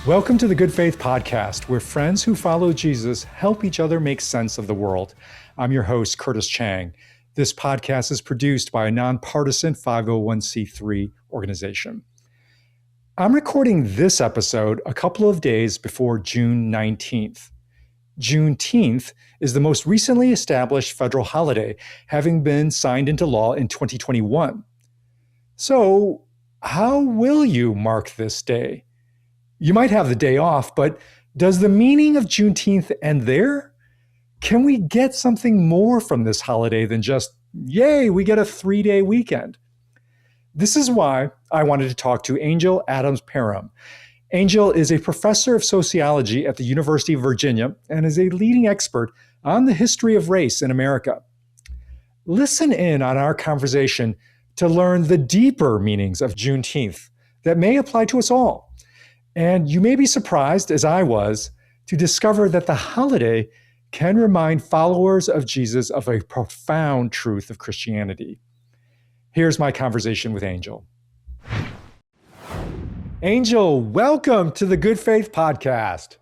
Welcome to the Good Faith Podcast, where friends who follow Jesus help each other make sense of the world. I'm your host, Curtis Chang. This podcast is produced by a nonpartisan 501c3 organization. I'm recording this episode a couple of days before June 19th. Juneteenth is the most recently established federal holiday, having been signed into law in 2021. So, how will you mark this day? You might have the day off, but does the meaning of Juneteenth end there? Can we get something more from this holiday than just, yay, we get a 3-day weekend? This is why I wanted to talk to Angel Adams Parham. Angel is a professor of sociology at the University of Virginia and is a leading expert on the history of race in America. Listen in on our conversation to learn the deeper meanings of Juneteenth that may apply to us all. And you may be surprised, as I was, to discover that the holiday can remind followers of Jesus of a profound truth of Christianity. Here's my conversation with Angel. Angel, welcome to the Good Faith Podcast.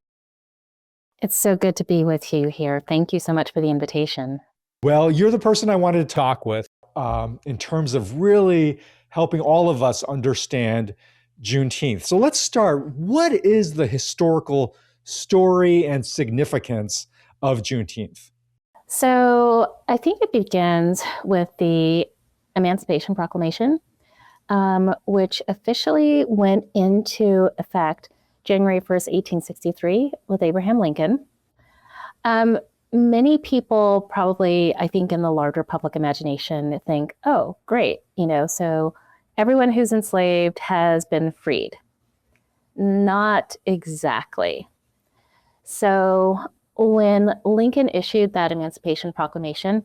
It's so good to be with you here. Thank you so much for the invitation. Well, you're the person I wanted to talk with in terms of really helping all of us understand Juneteenth. So let's start. What is the historical story and significance of Juneteenth? So I think it begins with the Emancipation Proclamation, which officially went into effect January 1st, 1863 with Abraham Lincoln. Many people probably, I think in the larger public imagination, think, oh, great, so everyone who's enslaved has been freed. Not exactly. So when Lincoln issued that Emancipation Proclamation,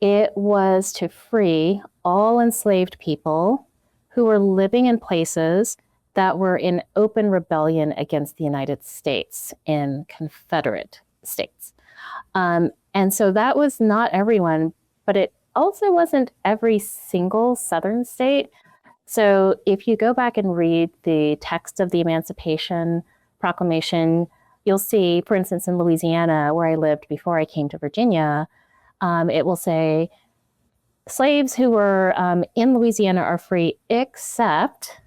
it was to free all enslaved people who were living in places that were in open rebellion against the United States in Confederate states. And so that was not everyone, but it also wasn't every single Southern state. So if you go back and read the text of the Emancipation Proclamation, you'll see, for instance, in Louisiana, where I lived before I came to Virginia, it will say, slaves who were in Louisiana are free except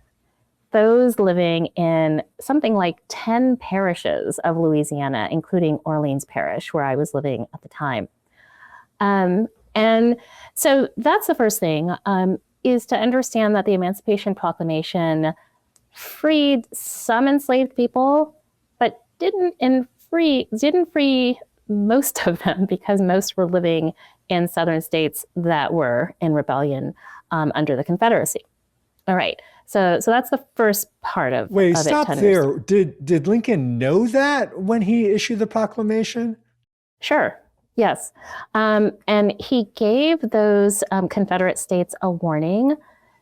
those living in something like 10 parishes of Louisiana, including Orleans Parish, where I was living at the time. And so that's the first thing, is to understand that the Emancipation Proclamation freed some enslaved people, but didn't free most of them, because most were living in Southern states that were in rebellion under the Confederacy. All right. So that's the first part of Wait, of stop it there. Did Lincoln know that when he issued the proclamation? Sure. Yes. And he gave those Confederate states a warning.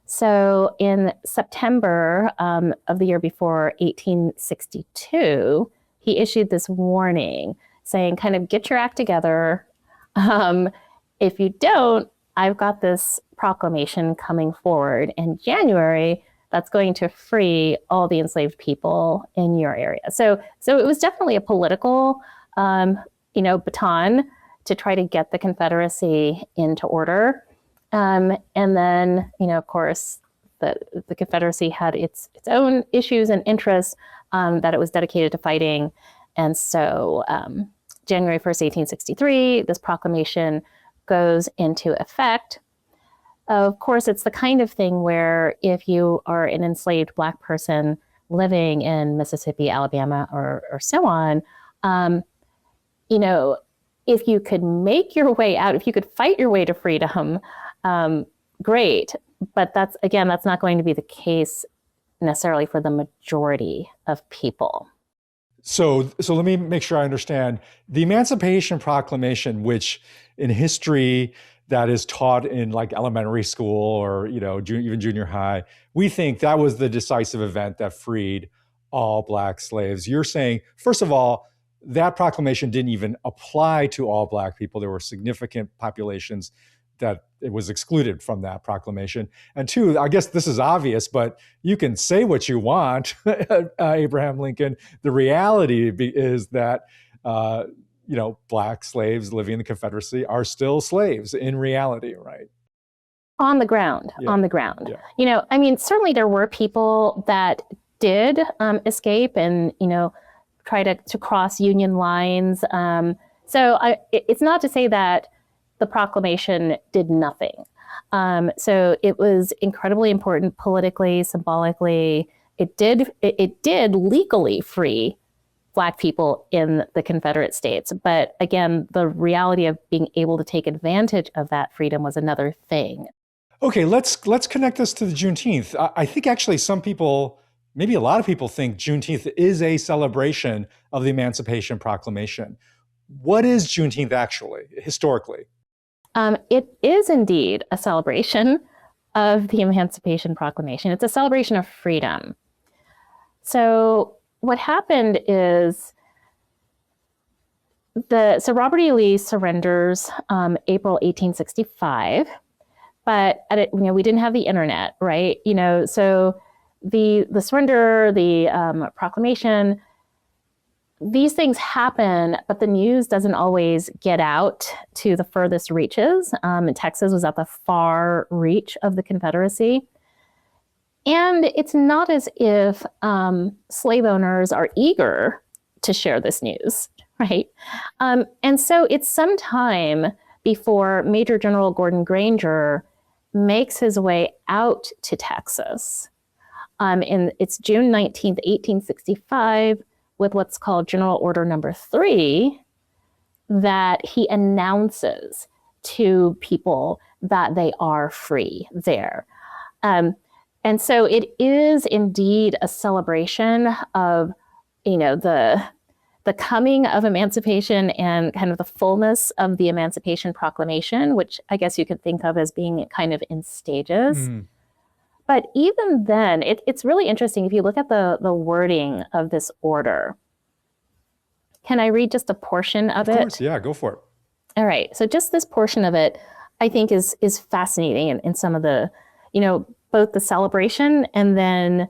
So in September of the year before, 1862, he issued this warning saying, kind of get your act together. If you don't, I've got this proclamation coming forward in January that's going to free all the enslaved people in your area. So it was definitely a political, baton to try to get the Confederacy into order. And then, of course, the Confederacy had its own issues and interests that it was dedicated to fighting. And so January 1st, 1863, this proclamation goes into effect. Of course, it's the kind of thing where if you are an enslaved Black person living in Mississippi, Alabama, or so on, if you could make your way out, if you could fight your way to freedom, great. But that's not going to be the case necessarily for the majority of people. So let me make sure I understand. The Emancipation Proclamation, which in history that is taught in like elementary school or even junior high, we think that was the decisive event that freed all Black slaves. You're saying, first of all, that proclamation didn't even apply to all Black people. There were significant populations that it was excluded from that proclamation. And two, I guess this is obvious, but you can say what you want, Abraham Lincoln. The reality is that, Black slaves living in the Confederacy are still slaves in reality, right? On the ground. Yeah. Certainly there were people that did escape and, try to cross Union lines. It's not to say that the proclamation did nothing. So it was incredibly important politically, symbolically. It did legally free Black people in the Confederate States. But again, the reality of being able to take advantage of that freedom was another thing. Okay, let's connect this to the Juneteenth. I think actually some people, maybe a lot of people, think Juneteenth is a celebration of the Emancipation Proclamation. What is Juneteenth actually, historically? It is indeed a celebration of the Emancipation Proclamation. It's a celebration of freedom. So what happened is so Robert E. Lee surrenders April 1865, but we didn't have the internet, right? So the surrender, the proclamation, these things happen, but the news doesn't always get out to the furthest reaches. And Texas was at the far reach of the Confederacy. And it's not as if slave owners are eager to share this news, right? And so it's some time before Major General Gordon Granger makes his way out to Texas. And it's June 19th, 1865, with what's called General Order Number 3, that he announces to people that they are free there. And so it is indeed a celebration of, the coming of emancipation and kind of the fullness of the Emancipation Proclamation, which I guess you could think of as being kind of in stages. Mm. But even then, it's really interesting if you look at the wording of this order. Can I read just a portion of it? Of course, yeah, go for it. All right, so just this portion of it, I think is fascinating in some of the, both the celebration and then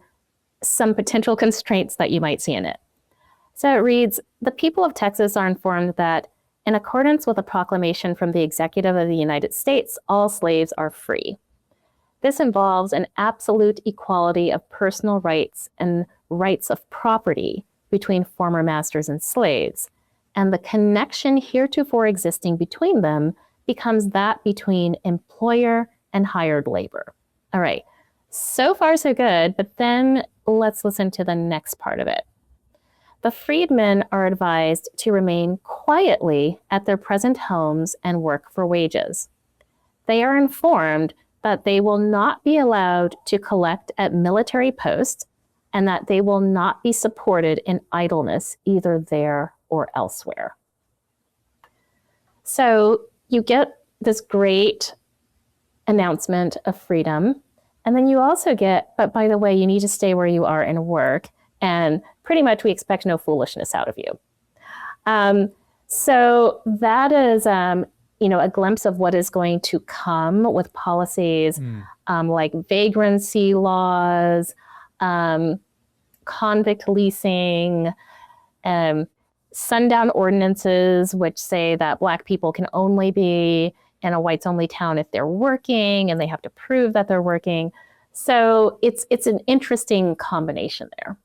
some potential constraints that you might see in it. So it reads, "The people of Texas are informed that in accordance with a proclamation from the Executive of the United States, all slaves are free. This involves an absolute equality of personal rights and rights of property between former masters and slaves, and the connection heretofore existing between them becomes that between employer and hired labor." All right, so far so good, but then let's listen to the next part of it. "The freedmen are advised to remain quietly at their present homes and work for wages. They are informed that they will not be allowed to collect at military posts and that they will not be supported in idleness either there or elsewhere." So you get this great announcement of freedom, and then you also get, but by the way, you need to stay where you are and work, and pretty much we expect no foolishness out of you. So that is a glimpse of what is going to come with policies like vagrancy laws, convict leasing, sundown ordinances, which say that Black people can only be in a whites-only town if they're working, and they have to prove that they're working. So it's an interesting combination there.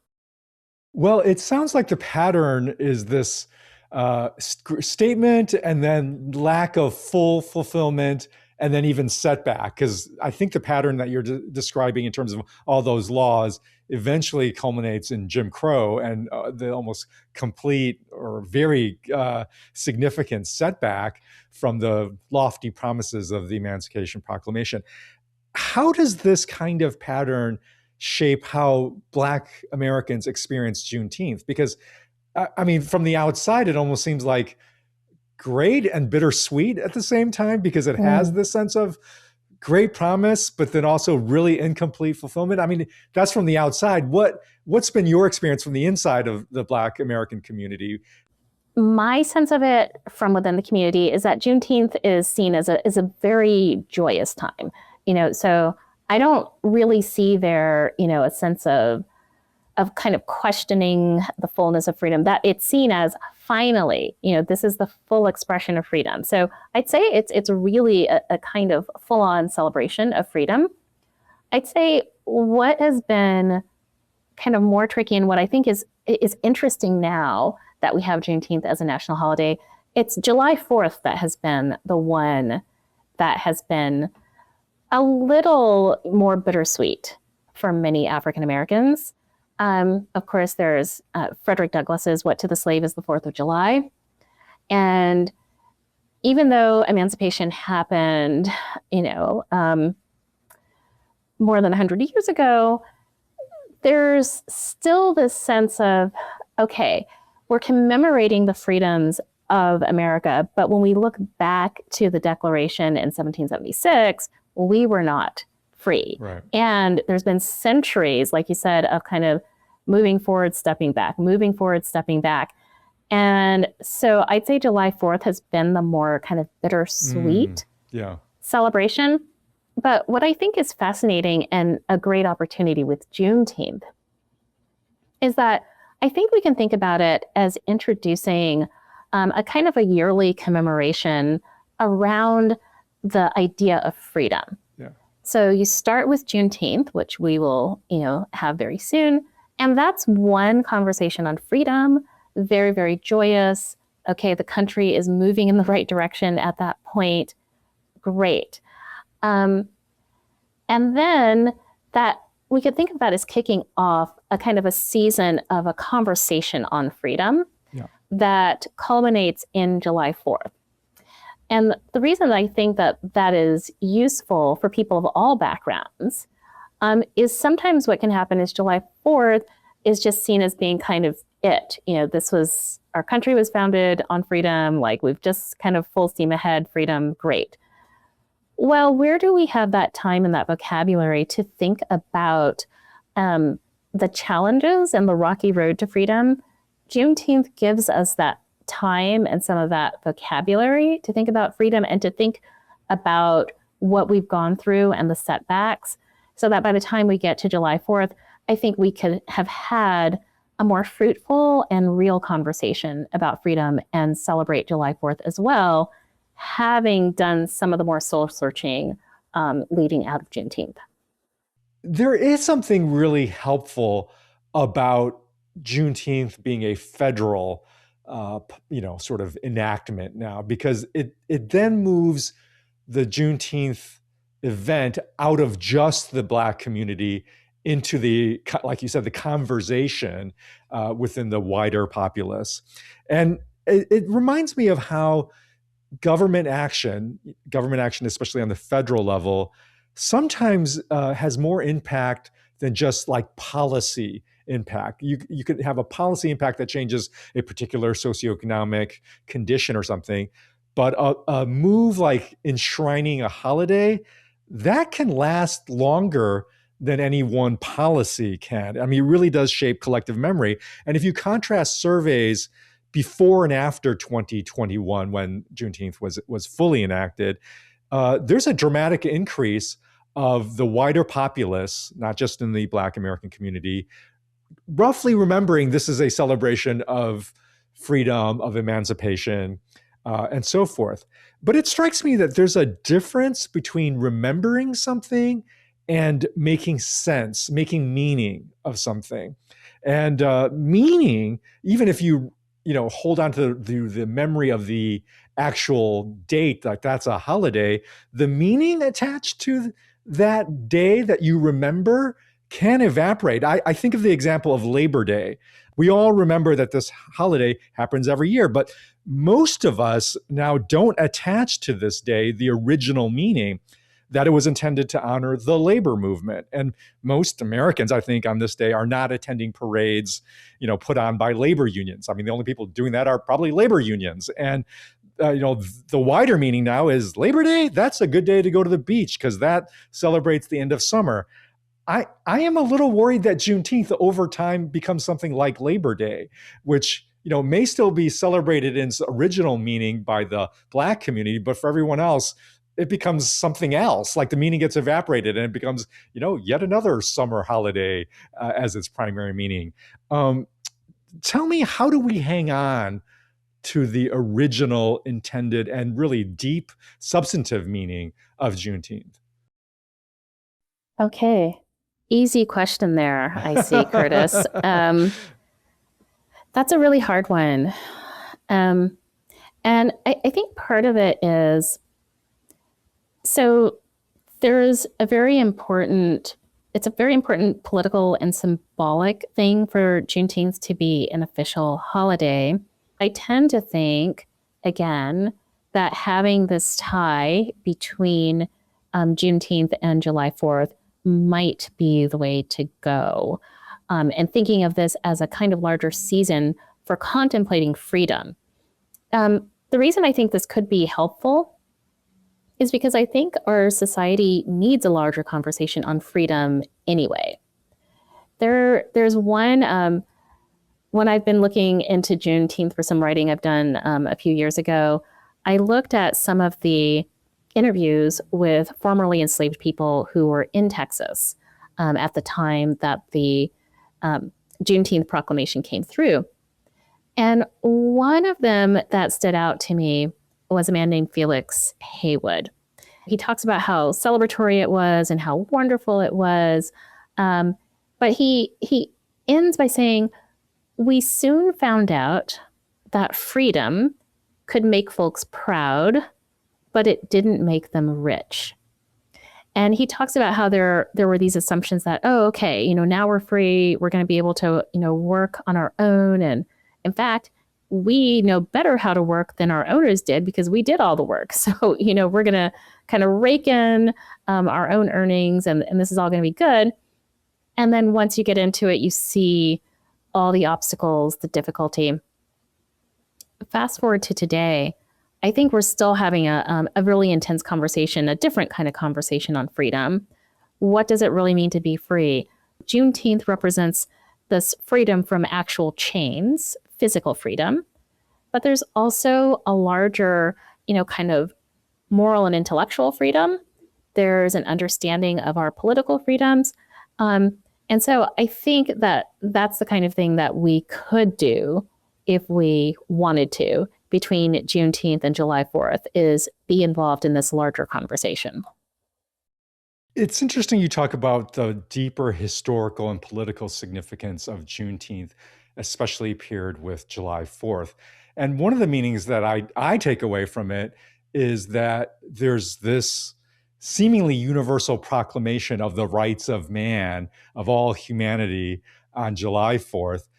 Well, it sounds like the pattern is this statement and then lack of full fulfillment and then even setback. Because I think the pattern that you're describing in terms of all those laws eventually culminates in Jim Crow and the almost complete or very significant setback from the lofty promises of the Emancipation Proclamation. How does this kind of pattern shape how Black Americans experience Juneteenth? Because from the outside, it almost seems like great and bittersweet at the same time, because it has this sense of great promise, but then also really incomplete fulfillment. That's from the outside. What's been your experience from the inside of the Black American community? my sense of it from within the community is that Juneteenth is seen as a very joyous time. So I don't really see there, a sense of kind of questioning the fullness of freedom, that it's seen as finally, this is the full expression of freedom. So I'd say it's really a kind of full-on celebration of freedom. I'd say what has been kind of more tricky, and what I think is interesting now that we have Juneteenth as a national holiday, it's July 4th that has been the one that has been a little more bittersweet for many African Americans. Of course, there's Frederick Douglass's "What to the Slave is the 4th of July." And even though emancipation happened, more than 100 years ago, there's still this sense of, okay, we're commemorating the freedoms of America, but when we look back to the Declaration in 1776, we were not free. Right. And there's been centuries, like you said, of kind of moving forward, stepping back, moving forward, stepping back. And so I'd say July 4th has been the more kind of bittersweet celebration. But what I think is fascinating and a great opportunity with Juneteenth is that I think we can think about it as introducing a kind of a yearly commemoration around the idea of freedom. Yeah. So you start with Juneteenth, which we will, have very soon. And that's one conversation on freedom, very, very joyous. Okay, the country is moving in the right direction at that point. Great. And then that we could think of that as kicking off a kind of a season of a conversation on freedom that culminates in July 4th. And the reason I think that that is useful for people of all backgrounds is sometimes what can happen is July 4th is just seen as being kind of it. Our country was founded on freedom, like we've just kind of full steam ahead, freedom, great. Well, where do we have that time and that vocabulary to think about the challenges and the rocky road to freedom? Juneteenth gives us that time and some of that vocabulary to think about freedom and to think about what we've gone through and the setbacks, so that by the time we get to July 4th, I think we could have had a more fruitful and real conversation about freedom and celebrate July 4th as well, having done some of the more soul-searching leading out of Juneteenth. There is something really helpful about Juneteenth being a federal, sort of enactment now, because it then moves the Juneteenth event out of just the Black community into the, like you said, the conversation within the wider populace. And it reminds me of how government action, especially on the federal level, sometimes has more impact than just like policy impact. You could have a policy impact that changes a particular socioeconomic condition or something, but a move like enshrining a holiday, that can last longer than any one policy can. I mean, it really does shape collective memory. And if you contrast surveys before and after 2021, when Juneteenth was fully enacted, there's a dramatic increase of the wider populace, not just in the Black American community, roughly remembering this is a celebration of freedom, of emancipation, and so forth. But it strikes me that there's a difference between remembering something and making sense, making meaning of something. And meaning, even if you hold on to the memory of the actual date, like that's a holiday, the meaning attached to that day that you remember can evaporate. I think of the example of Labor Day. We all remember that this holiday happens every year, but most of us now don't attach to this day the original meaning that it was intended to honor the labor movement. And most Americans, I think, on this day are not attending parades, put on by labor unions. I mean, the only people doing that are probably labor unions. And the wider meaning now is Labor Day, that's a good day to go to the beach because that celebrates the end of summer. I am a little worried that Juneteenth over time becomes something like Labor Day, which may still be celebrated in its original meaning by the Black community, but for everyone else, it becomes something else. Like the meaning gets evaporated and it becomes, yet another summer holiday as its primary meaning. Tell me, how do we hang on to the original intended and really deep substantive meaning of Juneteenth? Okay. Easy question there, I see, Curtis. That's a really hard one. And I think part of it is, so there's a very important political and symbolic thing for Juneteenth to be an official holiday. I tend to think, again, that having this tie between Juneteenth and July 4th might be the way to go. And thinking of this as a kind of larger season for contemplating freedom. The reason I think this could be helpful is because I think our society needs a larger conversation on freedom anyway. There's one, when I've been looking into Juneteenth for some writing I've done a few years ago, I looked at some of the interviews with formerly enslaved people who were in Texas at the time that the Juneteenth Proclamation came through. And one of them that stood out to me was a man named Felix Haywood. He talks about how celebratory it was and how wonderful it was. But he ends by saying, we soon found out that freedom could make folks proud, but it didn't make them rich. And he talks about how there were these assumptions that, now we're free, we're going to be able to, work on our own. And in fact, we know better how to work than our owners did because we did all the work. So, we're going to kind of rake in our own earnings and this is all going to be good. And then once you get into it, you see all the obstacles, the difficulty. Fast forward to today, I think we're still having a really intense conversation, a different kind of conversation on freedom. What does it really mean to be free? Juneteenth represents this freedom from actual chains, physical freedom, but there's also a larger, kind of moral and intellectual freedom. There's an understanding of our political freedoms. And so I think that that's the kind of thing that we could do if we wanted to between Juneteenth and July 4th is be involved in this larger conversation. It's interesting you talk about the deeper historical and political significance of Juneteenth, especially paired with July 4th. And one of the meanings that I take away from it is that there's this seemingly universal proclamation of the rights of man, of all humanity on July 4th.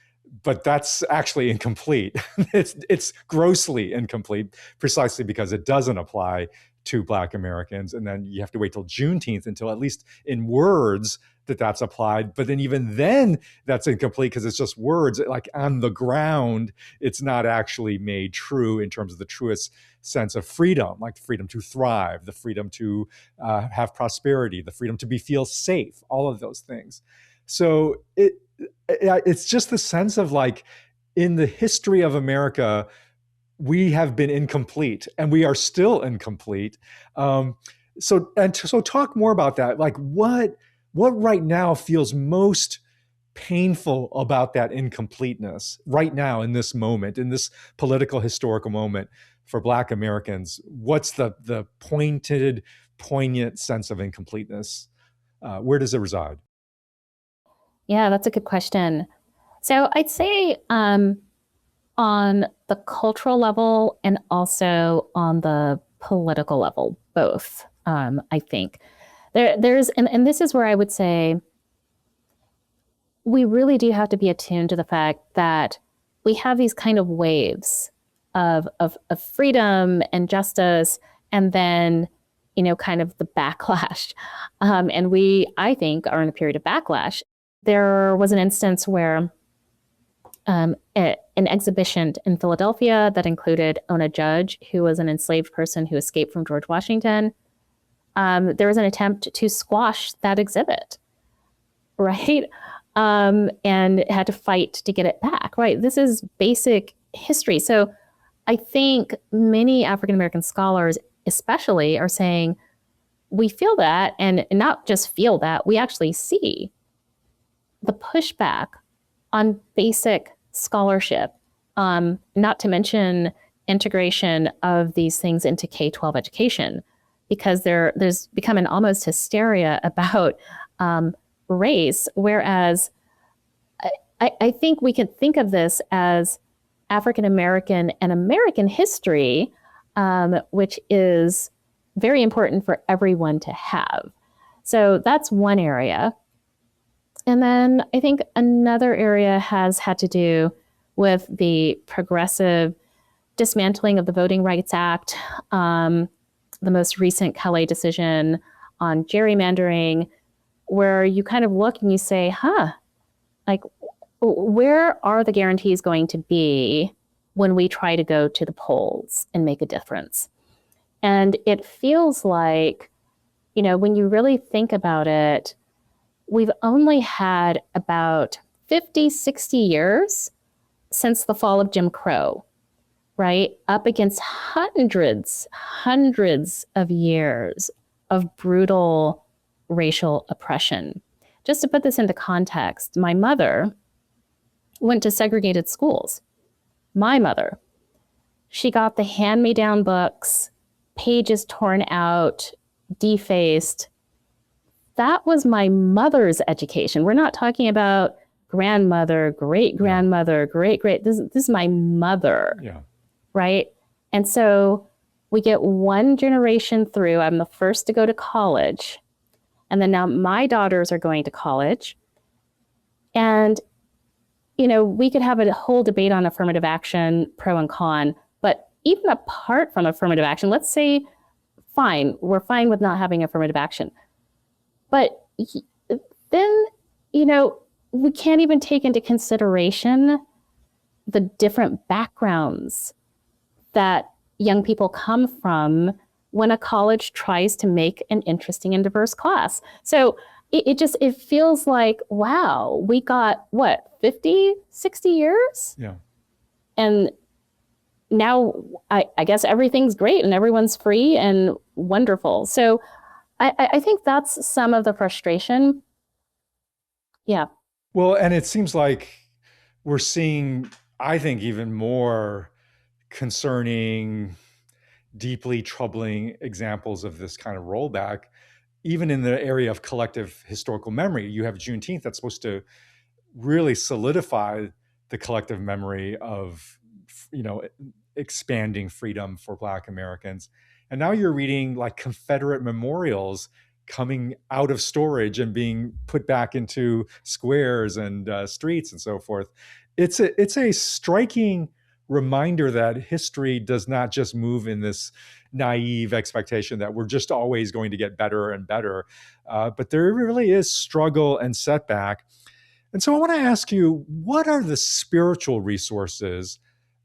But that's actually incomplete. It's grossly incomplete, precisely because it doesn't apply to Black Americans. And then you have to wait till Juneteenth until, at least in words, that's applied. But then even then, that's incomplete because it's just words. Like on the ground, it's not actually made true in terms of the truest sense of freedom, like the freedom to thrive, the freedom to have prosperity, the freedom to feel safe, all of those things. So it's just the sense of like, in the history of America, we have been incomplete and we are still incomplete. So talk more about that. Like what right now feels most painful about that incompleteness right now in this moment, in this political historical moment for Black Americans? What's the poignant sense of incompleteness? Where does it reside? Yeah, that's a good question. So I'd say on the cultural level and also on the political level, both, I think. There's and this is where I would say we really do have to be attuned to the fact that we have these kind of waves of freedom and justice, and then, kind of the backlash. And we, I think, are in a period of backlash. There was an instance where an exhibition in Philadelphia that included Ona Judge, who was an enslaved person who escaped from George Washington. There was an attempt to squash that exhibit, right? And had to fight to get it back, right? This is basic history. So I think many African American scholars especially are saying, we feel that, and not just feel that, we actually see the pushback on basic scholarship, not to mention integration of these things into K-12 education, because there's become an almost hysteria about race, whereas I think we could think of this as African American and American history, which is very important for everyone to have. So that's one area. And then I think another area has had to do with the progressive dismantling of the Voting Rights Act, the most recent Calais decision on gerrymandering, where you kind of look and you say, like, where are the guarantees going to be when we try to go to the polls and make a difference? And it feels like, when you really think about it, we've only had about 50, 60 years since the fall of Jim Crow, right? Up against hundreds of years of brutal racial oppression. Just to put this into context, my mother went to segregated schools. My mother, she got the hand-me-down books, pages torn out, defaced. That was my mother's education. We're not talking about grandmother, great-grandmother, great-great. This is my mother, right? And so we get one generation through. I'm the first to go to college. And then now my daughters are going to college. And, we could have a whole debate on affirmative action, pro and con. But even apart from affirmative action, let's say, we're fine with not having affirmative action. But then, we can't even take into consideration the different backgrounds that young people come from when a college tries to make an interesting and diverse class. So it feels like, wow, we got 50, 60 years? Yeah. And now I guess everything's great and everyone's free and wonderful. So I think that's some of the frustration. Yeah. Well, and it seems like we're seeing, I think, even more concerning, deeply troubling examples of this kind of rollback, even in the area of collective historical memory. You have Juneteenth that's supposed to really solidify the collective memory of, expanding freedom for Black Americans. And now you're reading like Confederate memorials coming out of storage and being put back into squares and streets and so forth. It's a striking reminder that history does not just move in this naive expectation that we're just always going to get better and better, but there really is struggle and setback. And so I want to ask you, what are the spiritual resources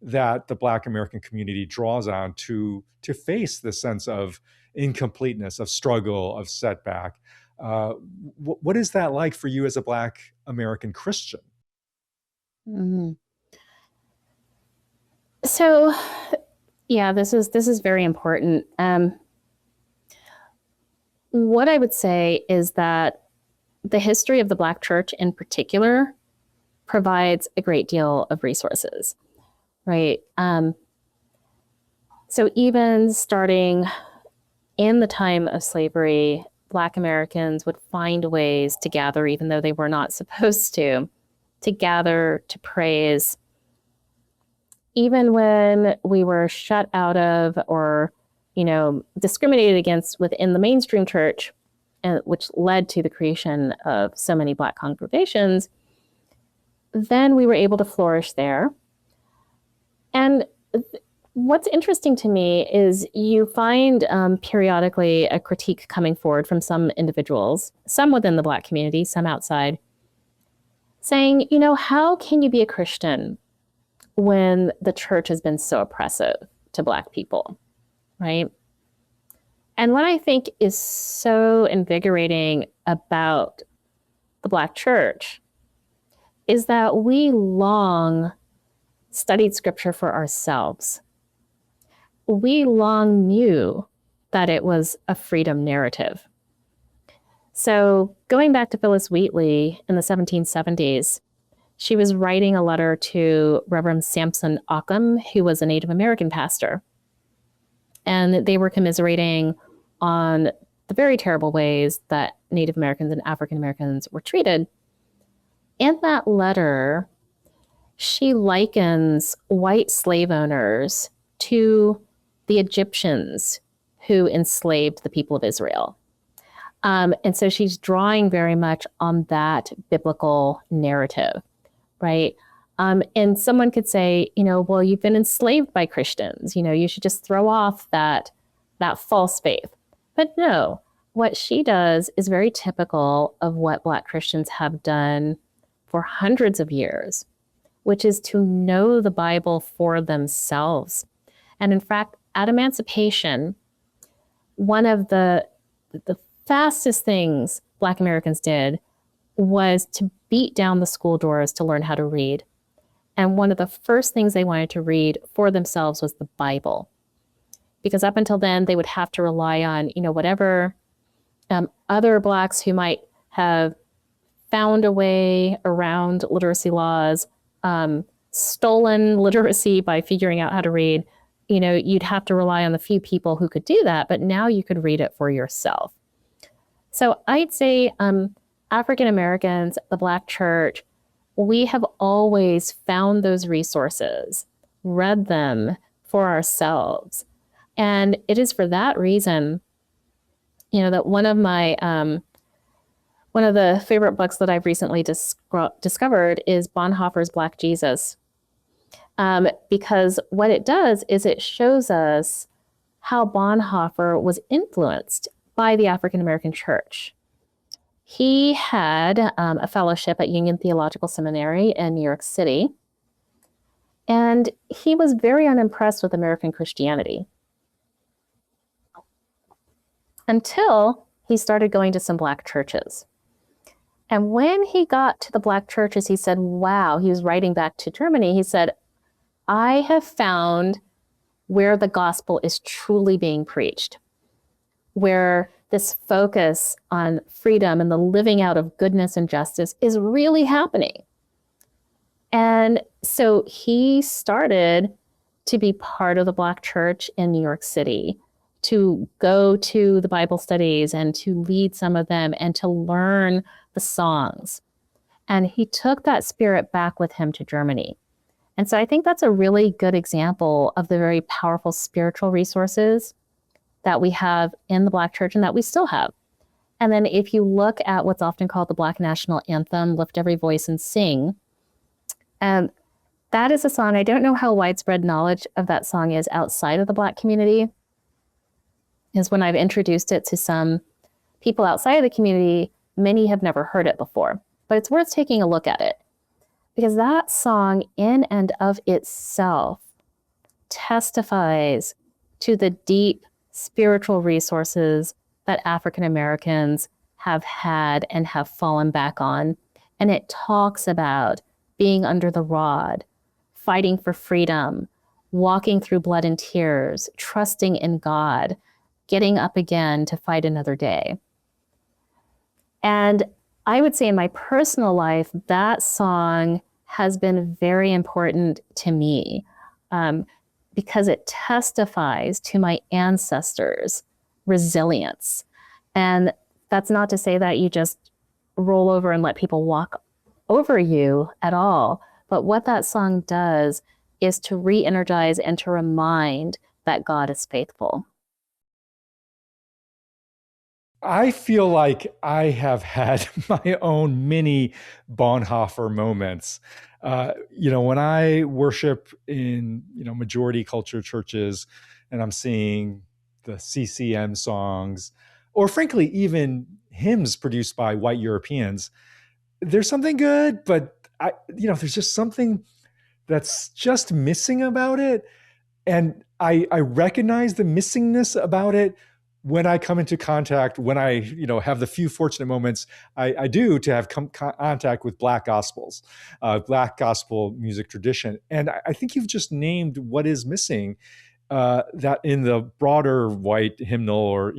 that the Black American community draws on to face the sense of incompleteness, of struggle, of setback? What is that like for you as a Black American Christian? Mm-hmm. So, yeah, this is very important. What I would say is that the history of the Black church in particular provides a great deal of resources, right? So even starting in the time of slavery, Black Americans would find ways to gather, even though they were not supposed to gather to praise. Even when we were shut out of or, discriminated against within the mainstream church, which led to the creation of so many Black congregations, then we were able to flourish there. And what's interesting to me is you find periodically a critique coming forward from some individuals, some within the Black community, some outside, saying, how can you be a Christian when the church has been so oppressive to Black people, right? And what I think is so invigorating about the Black church is that we long studied scripture for ourselves, we long knew that it was a freedom narrative. So going back to Phyllis Wheatley in the 1770s, she was writing a letter to Reverend Sampson Occam, who was a Native American pastor. And they were commiserating on the very terrible ways that Native Americans and African Americans were treated. In that letter, she likens white slave owners to the Egyptians who enslaved the people of Israel. And so she's drawing very much on that biblical narrative, right? And someone could say, well, you've been enslaved by Christians. You should just throw off that false faith. But no, what she does is very typical of what Black Christians have done for hundreds of years, which is to know the Bible for themselves. And in fact, at Emancipation, one of the fastest things Black Americans did was to beat down the school doors to learn how to read. And one of the first things they wanted to read for themselves was the Bible. Because up until then, they would have to rely on, whatever other Blacks who might have found a way around literacy laws, stolen literacy by figuring out how to read. You'd have to rely on the few people who could do that, but now you could read it for yourself. So I'd say African Americans, the Black church, we have always found those resources, read them for ourselves. And it is for that reason, that one of the favorite books that I've recently discovered is Bonhoeffer's Black Jesus. Because what it does is it shows us how Bonhoeffer was influenced by the African American church. He had a fellowship at Union Theological Seminary in New York City, and he was very unimpressed with American Christianity until he started going to some Black churches. And when he got to the Black churches, he said, wow, he was writing back to Germany. He said, I have found where the gospel is truly being preached, where this focus on freedom and the living out of goodness and justice is really happening. And so he started to be part of the Black church in New York City, to go to the Bible studies and to lead some of them and to learn the songs. And he took that spirit back with him to Germany. And so I think that's a really good example of the very powerful spiritual resources that we have in the Black church and that we still have. And then if you look at what's often called the Black national anthem, Lift Every Voice and Sing, that is a song, I don't know how widespread knowledge of that song is outside of the Black community, is when I've introduced it to some people outside of the community, many have never heard it before. But it's worth taking a look at it, because that song in and of itself testifies to the deep spiritual resources that African Americans have had and have fallen back on. And it talks about being under the rod, fighting for freedom, walking through blood and tears, trusting in God, getting up again to fight another day. And I would say in my personal life, that song has been very important to me because it testifies to my ancestors' resilience. And that's not to say that you just roll over and let people walk over you at all. But what that song does is to re-energize and to remind that God is faithful. I feel like I have had my own mini Bonhoeffer moments. When I worship in, majority culture churches and I'm seeing the CCM songs, or frankly, even hymns produced by white Europeans, there's something good, but there's just something that's just missing about it. And I recognize the missingness about it when I come into contact, when I, have the few fortunate moments I do to have contact with Black gospels, Black gospel music tradition. And I think you've just named what is missing, that in the broader white hymnal or,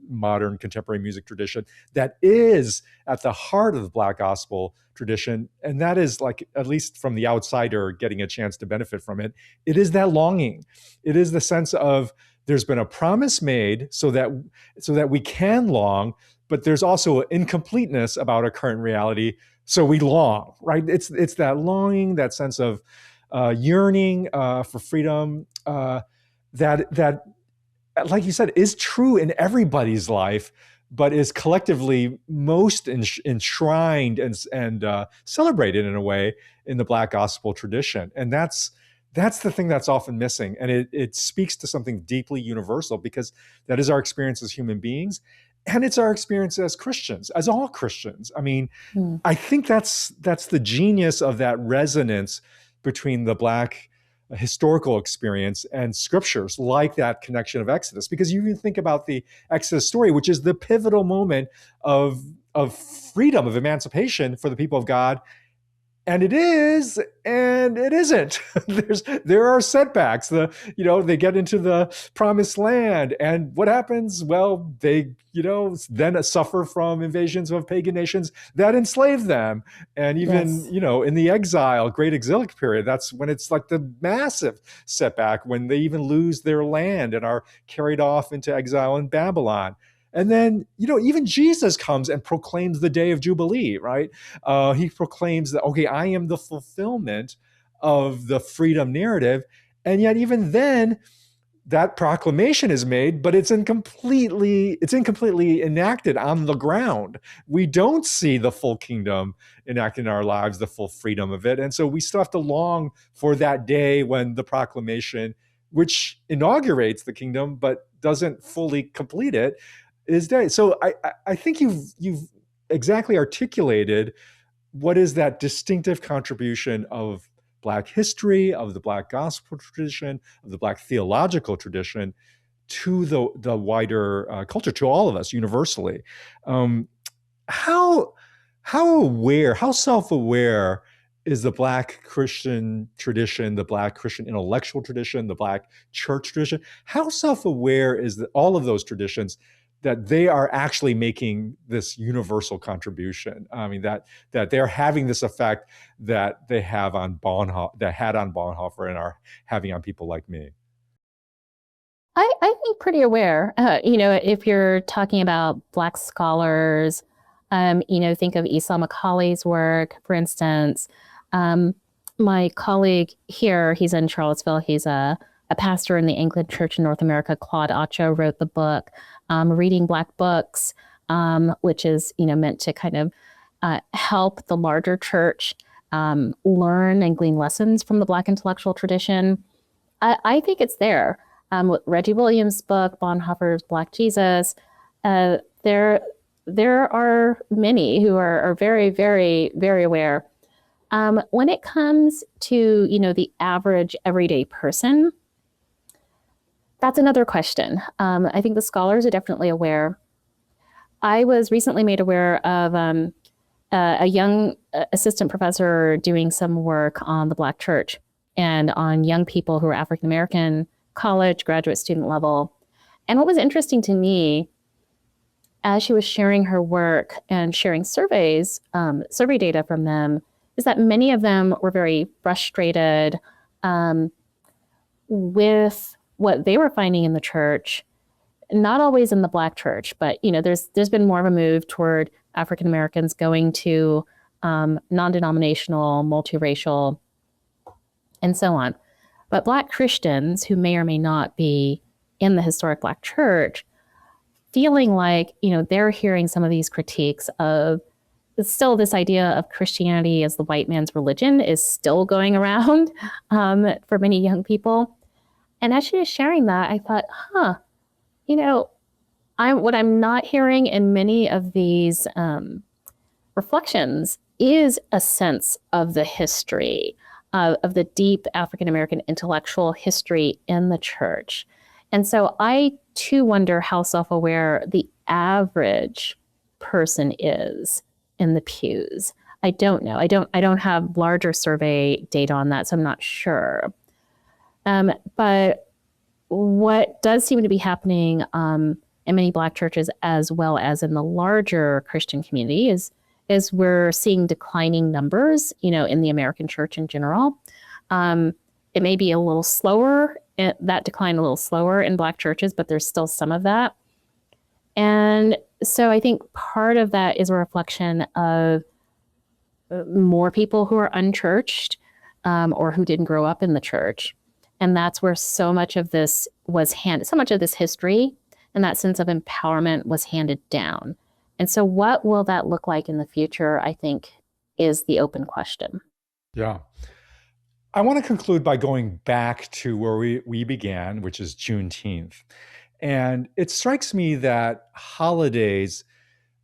modern contemporary music tradition that is at the heart of the Black gospel tradition. And that is, like, at least from the outsider getting a chance to benefit from it, it is that longing. It is the sense of, there's been a promise made so that we can long, but there's also an incompleteness about our current reality, so we long, right? It's that longing, that sense of yearning for freedom, that, like you said, is true in everybody's life, but is collectively most enshrined and celebrated in a way in the Black gospel tradition. And that's the thing that's often missing. And it speaks to something deeply universal, because that is our experience as human beings. And it's our experience as Christians, as all Christians. I mean, I think that's the genius of that resonance between the Black historical experience and scriptures, like that connection of Exodus. Because you can think about the Exodus story, which is the pivotal moment of freedom, of emancipation for the people of God. And it is, and it isn't. There are setbacks. They get into the promised land, and what happens? Well, they, then suffer from invasions of pagan nations that enslave them. And even, Yes. In the great exilic period, that's when it's like the massive setback, when they even lose their land and are carried off into exile in Babylon. And then, even Jesus comes and proclaims the day of Jubilee, right? He proclaims that, okay, I am the fulfillment of the freedom narrative. And yet even then, that proclamation is made, but it's incompletely enacted on the ground. We don't see the full kingdom enacted in our lives, the full freedom of it. And so we still have to long for that day when the proclamation, which inaugurates the kingdom but doesn't fully complete it, is day. So I think you've exactly articulated what is that distinctive contribution of Black history, of the Black gospel tradition, of the Black theological tradition to the wider culture, to all of us universally. How aware, how self-aware is the Black Christian tradition, the Black Christian intellectual tradition, the Black church tradition? How self-aware is all of those traditions that they are actually making this universal contribution? I mean, that they're having this effect that they have on that had on Bonhoeffer and are having on people like me. I think pretty aware. If you're talking about Black scholars, think of Esau McCauley's work, for instance. My colleague here, he's in Charlottesville. He's a pastor in the Anglican Church in North America. Claude Acho wrote the book, Reading Black Books, which is, meant to kind of help the larger church learn and glean lessons from the Black intellectual tradition. I think it's there. With Reggie Williams' book, Bonhoeffer's Black Jesus, there are many who are very, very, very aware. When it comes to, the average everyday person, that's another question. I think the scholars are definitely aware. I was recently made aware of a young assistant professor doing some work on the Black church and on young people who are African American, college, graduate student level. And what was interesting to me, as she was sharing her work and sharing survey data from them, is that many of them were very frustrated with what they were finding in the church, not always in the Black church, but there's been more of a move toward African Americans going to non-denominational, multiracial, and so on. But Black Christians who may or may not be in the historic Black church, feeling like they're hearing some of these critiques of still this idea of Christianity as the white man's religion is still going around for many young people. And as she was sharing that, I thought, what I'm not hearing in many of these reflections is a sense of the history, of the deep African American intellectual history in the church. And so I to wonder how self-aware the average person is in the pews. I don't know. I don't have larger survey data on that, so I'm not sure. But what does seem to be happening in many Black churches, as well as in the larger Christian community, is we're seeing declining numbers, in the American church in general. It may be a little slower, that decline a little slower in Black churches, but there's still some of that. And so I think part of that is a reflection of more people who are unchurched or who didn't grow up in the church. And that's where so much of this history and that sense of empowerment was handed down. And so what will that look like in the future, I think, is the open question. Yeah. I want to conclude by going back to where we began, which is Juneteenth. And it strikes me that holidays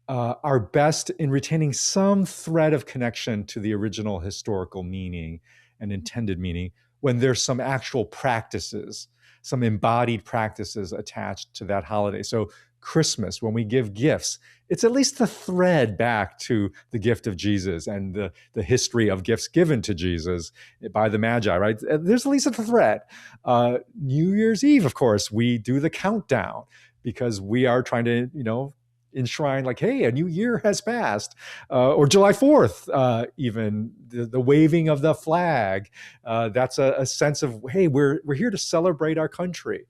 are best in retaining some thread of connection to the original historical meaning and intended meaning when there's some actual practices, some embodied practices attached to that holiday. So Christmas, when we give gifts, it's at least the thread back to the gift of Jesus and the history of gifts given to Jesus by the Magi, right? There's at least a thread. New Year's Eve, of course, we do the countdown because we are trying to, enshrine like, hey, a new year has passed. Or July 4th, even the waving of the flag. That's a sense of, hey, we're here to celebrate our country.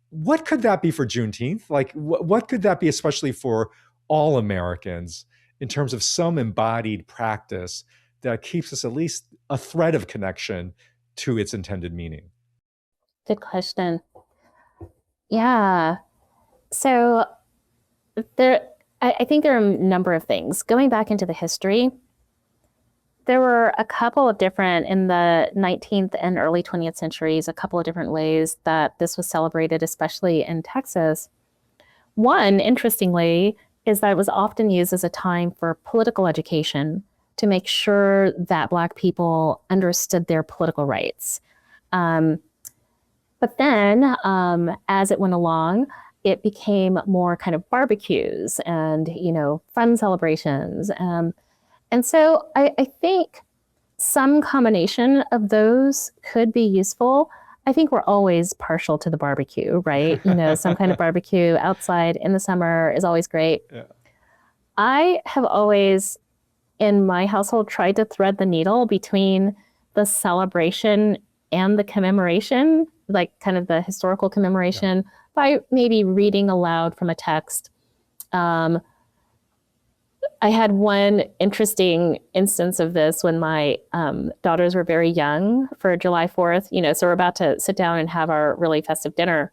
What could that be for Juneteenth? Like, what could that be, especially for all Americans, in terms of some embodied practice that keeps us at least a thread of connection to its intended meaning? Good question. Yeah. So I think there are a number of things. Going back into the history, there were a couple of different, in the 19th and early 20th centuries, a couple of different ways that this was celebrated, especially in Texas. One, interestingly, is that it was often used as a time for political education to make sure that Black people understood their political rights. But then, as it went along, it became more kind of barbecues and, fun celebrations. And so I think some combination of those could be useful. I think we're always partial to the barbecue, right? Some kind of barbecue outside in the summer is always great. Yeah. I have always, in my household, tried to thread the needle between the celebration and the commemoration, like kind of the historical commemoration, by maybe reading aloud from a text. I had one interesting instance of this when my daughters were very young for July 4th, so we're about to sit down and have our really festive dinner.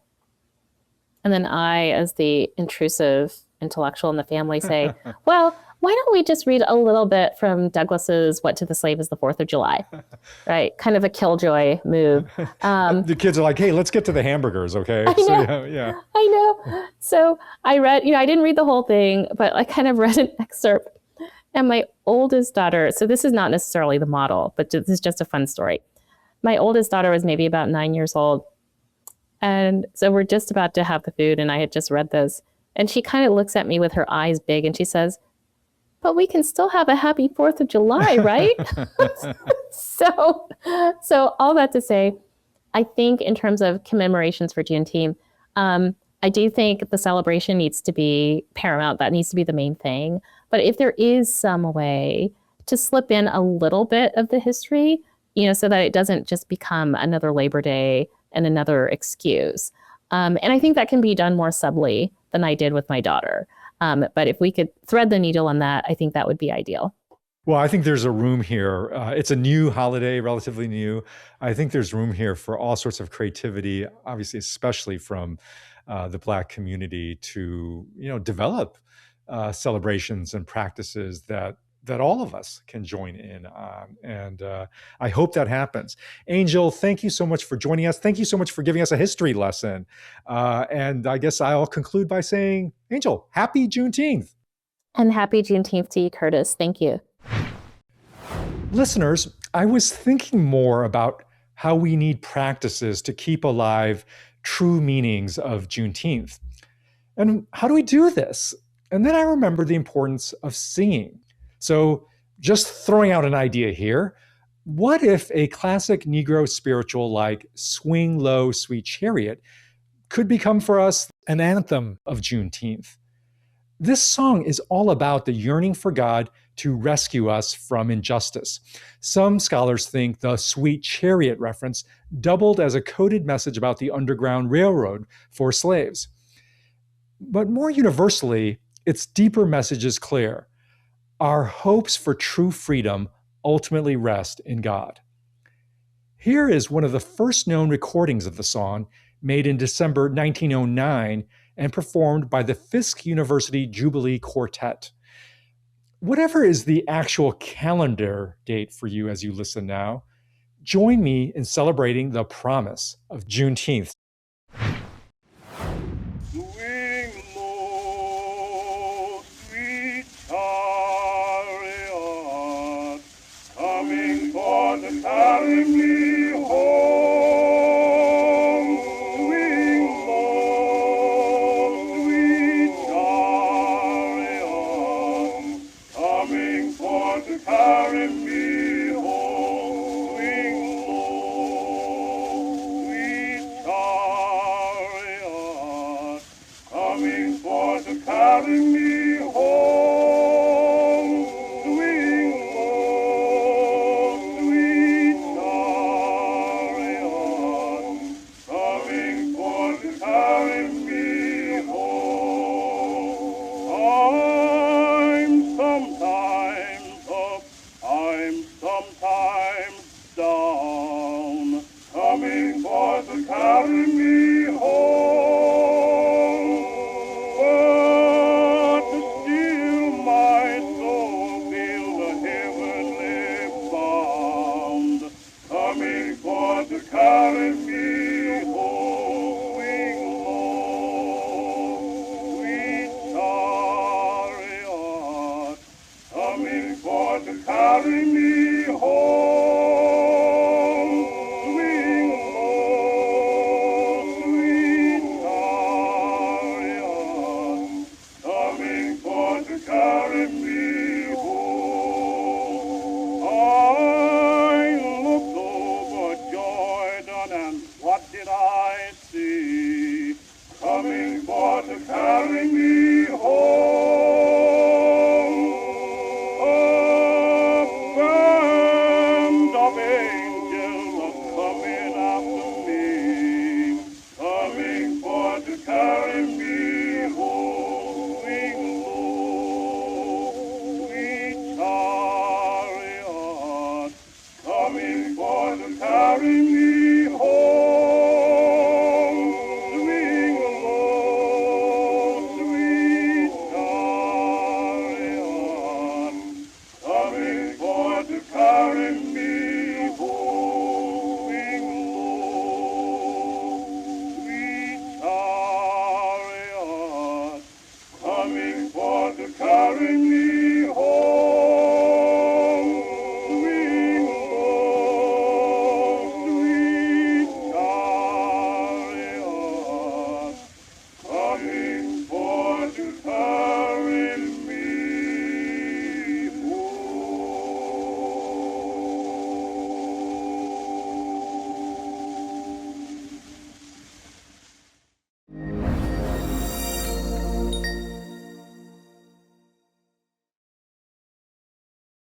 And then I, as the intrusive intellectual in the family, say, well, why don't we just read a little bit from Douglas's What to the Slave is the 4th of July, right? Kind of a killjoy move. The kids are like, hey, let's get to the hamburgers, okay? I know. So I read, I didn't read the whole thing, but I kind of read an excerpt. And my oldest daughter, so this is not necessarily the model, but this is just a fun story. My oldest daughter was maybe about 9 years old. And so we're just about to have the food, and I had just read this. And she kind of looks at me with her eyes big, and she says, but we can still have a happy 4th of July, right? So all that to say, I think in terms of commemorations for Juneteenth, I do think the celebration needs to be paramount. That needs to be the main thing. But if there is some way to slip in a little bit of the history, so that it doesn't just become another Labor Day and another excuse. And I think that can be done more subtly than I did with my daughter. But if we could thread the needle on that, I think that would be ideal. Well, I think there's a room here. It's a new holiday, relatively new. I think there's room here for all sorts of creativity, obviously, especially from the Black community to, develop celebrations and practices that all of us can join in on. And I hope that happens. Angel, thank you so much for joining us. Thank you so much for giving us a history lesson. And I guess I'll conclude by saying, Angel, happy Juneteenth. And happy Juneteenth to you, Curtis. Thank you. Listeners, I was thinking more about how we need practices to keep alive true meanings of Juneteenth. And how do we do this? And then I remember the importance of singing. So, just throwing out an idea here, what if a classic Negro spiritual like Swing Low, Sweet Chariot could become for us an anthem of Juneteenth? This song is all about the yearning for God to rescue us from injustice. Some scholars think the Sweet Chariot reference doubled as a coded message about the Underground Railroad for slaves. But more universally, its deeper message is clear. Our hopes for true freedom ultimately rest in God. Here is one of the first known recordings of the song, made in December 1909 and performed by the Fisk University Jubilee Quartet. Whatever is the actual calendar date for you as you listen now, join me in celebrating the promise of Juneteenth. Swing low, sweet chariot, coming for to carry me home. Swing low, sweet chariot, coming for to carry me home. Swing low, sweet chariot, coming for to carry me home. Swing low, sweet chariot, coming for to carry me home. I'm sometimes up, I'm sometimes down, coming for to carry me home. But to still my soul feel the heavenly bound, coming for to carry me home. Swing low, sweet chariot, coming for to carry me home.